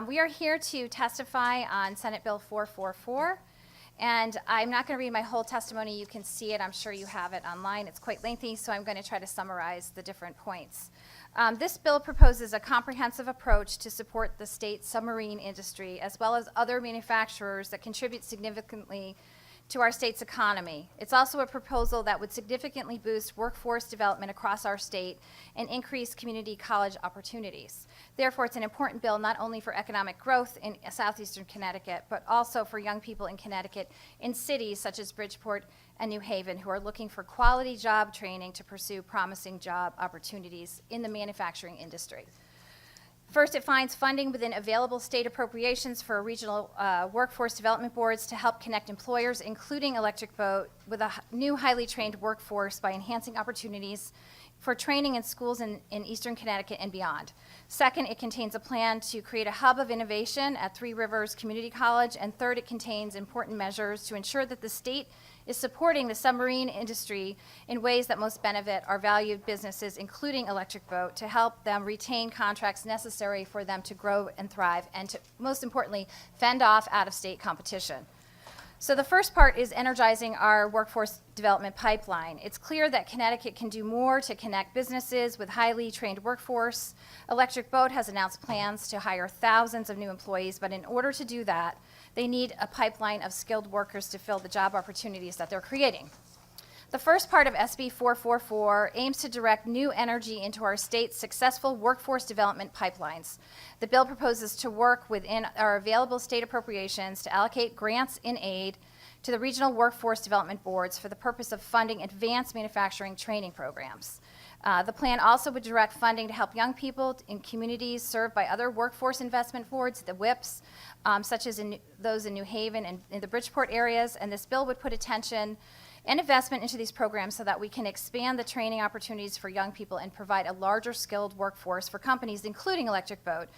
We are here to testify on Senate Bill 444, and I'm not going to read my whole testimony. You can see it. I'm sure you have it online. It's quite lengthy, so I'm going to try to summarize the different points. This bill proposes a comprehensive approach to support the state's submarine industry, as well as other manufacturers that contribute significantly to our state's economy. It's also a proposal that would significantly boost workforce development across our state and increase community college opportunities. Therefore, it's an important bill not only for economic growth in southeastern Connecticut, but also for young people in Connecticut in cities such as Bridgeport and New Haven who are looking for quality job training to pursue promising job opportunities in the manufacturing industry. First, it finds funding within available state appropriations for regional workforce development boards to help connect employers, including Electric Boat, with a new highly trained workforce by enhancing opportunities for training in schools in eastern Connecticut and beyond. Second, it contains a plan to create a hub of innovation at Three Rivers Community College. And third, it contains important measures to ensure that the state is supporting the submarine industry in ways that most benefit our valued businesses, including Electric Boat, to help them retain contracts necessary for them to grow and thrive, and to, most importantly, fend off out-of-state competition. So the first part is energizing our workforce development pipeline. It's clear that Connecticut can do more to connect businesses with highly trained workforce. Electric Boat has announced plans to hire thousands of new employees, but in order to do that, they need a pipeline of skilled workers to fill the job opportunities that they're creating. The first part of SB444 aims to direct new energy into our state's successful workforce development pipelines. The bill proposes to work within our available state appropriations to allocate grants in aid to the regional workforce development boards for the purpose of funding advanced manufacturing training programs. The plan also would direct funding to help young people in communities served by other workforce investment boards, the WIPs, such as those in New Haven and in the Bridgeport areas, and this bill would put attention and investment into these programs so that we can expand the training opportunities for young people and provide a larger skilled workforce for companies, including Electric Boat,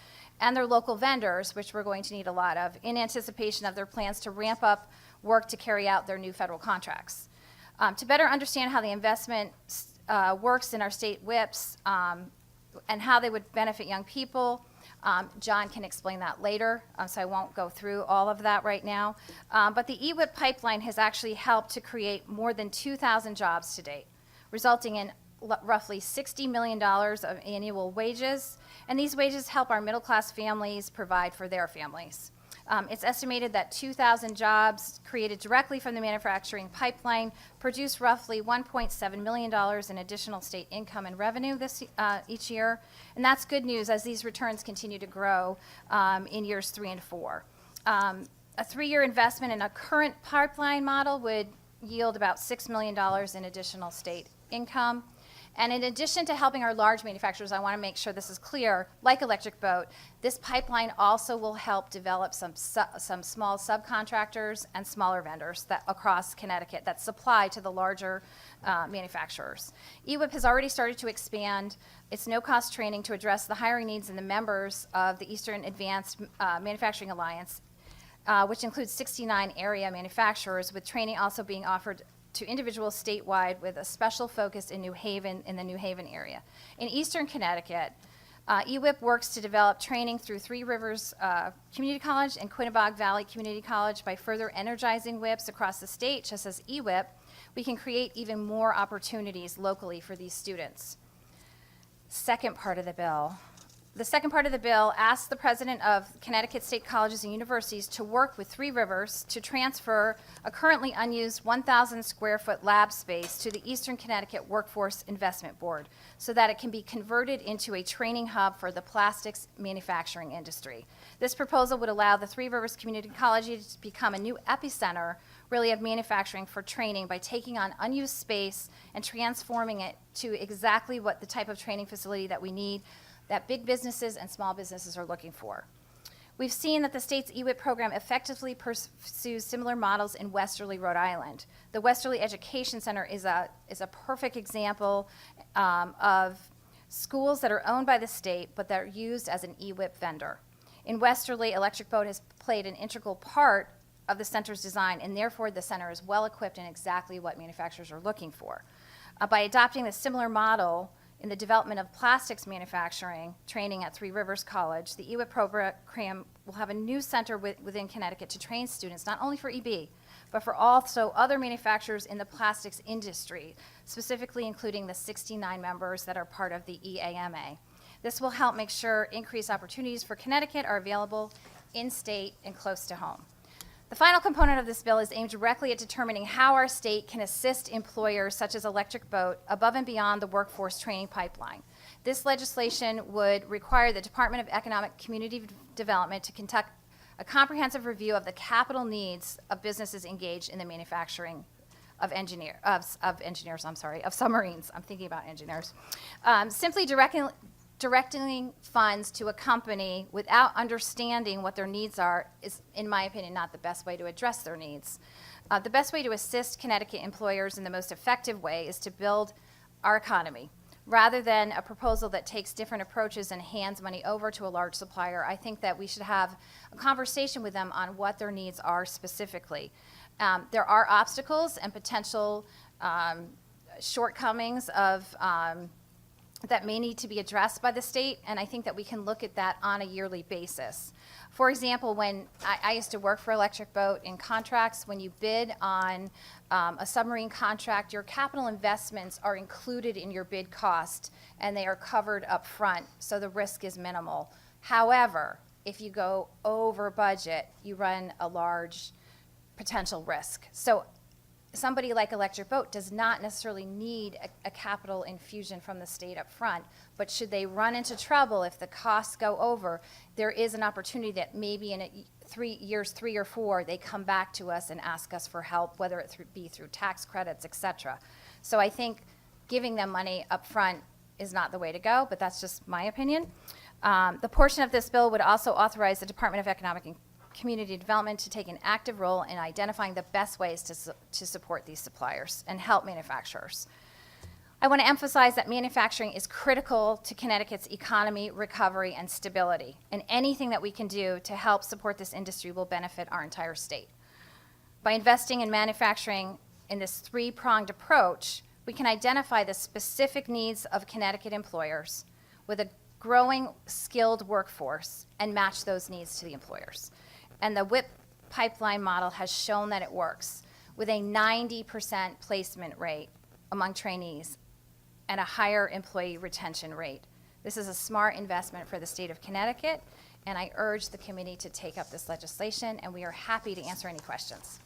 and their local vendors, which we're going to need a lot of, in anticipation of their plans to ramp up work to carry out their new federal contracts. To better understand how the investment works in our state WIPs and how they would benefit young people, John can explain that later, so I won't go through all of that right now. But the EWIP pipeline has actually helped to create more than 2,000 jobs to date, resulting in roughly $60 million of annual wages, and these wages help our middle-class families provide for their families. It's estimated that 2,000 jobs created directly from the manufacturing pipeline produce roughly $1.7 million in additional state income and revenue each year. And that's good news as these returns continue to grow in years 3 and 4. A 3-year investment in a current pipeline model would yield about $6 million in additional state income. And in addition to helping our large manufacturers, I want to make sure this is clear, like Electric Boat, this pipeline also will help develop some small subcontractors and smaller vendors that across Connecticut that supply to the larger manufacturers. EWIP has already started to expand its no-cost training to address the hiring needs in the members of the Eastern Advanced Manufacturing Alliance, which includes 69 area manufacturers, with training also being offered to individuals statewide with a special focus in New Haven, in the New Haven area. In Eastern Connecticut, EWIP works to develop training through Three Rivers Community College and Quinebaug Valley Community College. By further energizing WIPs across the state, just as EWIP, we can create even more opportunities locally for these students. Second part of the bill. The second part of the bill asks the president of Connecticut State Colleges and Universities to work with Three Rivers to transfer a currently unused 1,000 square foot lab space to the Eastern Connecticut Workforce Investment Board so that it can be converted into a training hub for the plastics manufacturing industry. This proposal would allow the Three Rivers Community College to become a new epicenter really of manufacturing for training by taking on unused space and transforming it to exactly what the type of training facility that we need, that big businesses and small businesses are looking for. We've seen that the state's EWIP program effectively pursues similar models in Westerly, Rhode Island. The Westerly Education Center is a perfect example of schools that are owned by the state but that are used as an EWIP vendor. In Westerly, Electric Boat has played an integral part of the center's design, and therefore the center is well equipped in exactly what manufacturers are looking for. By adopting a similar model in the development of plastics manufacturing training at Three Rivers College, the EWIP program will have a new center within Connecticut to train students, not only for EB, but for also other manufacturers in the plastics industry, specifically including the 69 members that are part of the EAMA. This will help make sure increased opportunities for Connecticut are available in-state and close to home. The final component of this bill is aimed directly at determining how our state can assist employers such as Electric Boat above and beyond the workforce training pipeline. This legislation would require the Department of Economic Community Development to conduct a comprehensive review of the capital needs of businesses engaged in the manufacturing of submarines. I'm thinking about engineers. Simply directing funds to a company without understanding what their needs are is, in my opinion, not the best way to address their needs. The best way to assist Connecticut employers in the most effective way is to build our economy. Rather than a proposal that takes different approaches and hands money over to a large supplier, I think that we should have a conversation with them on what their needs are specifically. There are obstacles and potential shortcomings of that may need to be addressed by the state, and I think that we can look at that on a yearly basis. For example, when I used to work for Electric Boat in contracts, when you bid on a submarine contract, your capital investments are included in your bid cost, and they are covered up front, so the risk is minimal. However, if you go over budget, you run a large potential risk. So somebody like Electric Boat does not necessarily need a capital infusion from the state up front, but should they run into trouble if the costs go over, there is an opportunity that maybe in years 3 or 4, they come back to us and ask us for help, whether it be through tax credits, et cetera. So I think giving them money up front is not the way to go, but that's just my opinion. The portion of this bill would also authorize the Department of Economic and Community Development to take an active role in identifying the best ways to support these suppliers and help manufacturers. I want to emphasize that manufacturing is critical to Connecticut's economy, recovery, and stability, and anything that we can do to help support this industry will benefit our entire state. By investing in manufacturing in this three-pronged approach, we can identify the specific needs of Connecticut employers with a growing skilled workforce and match those needs to the employers. And the WIP pipeline model has shown that it works with a 90% placement rate among trainees and a higher employee retention rate. This is a smart investment for the state of Connecticut, and I urge the committee to take up this legislation, and we are happy to answer any questions.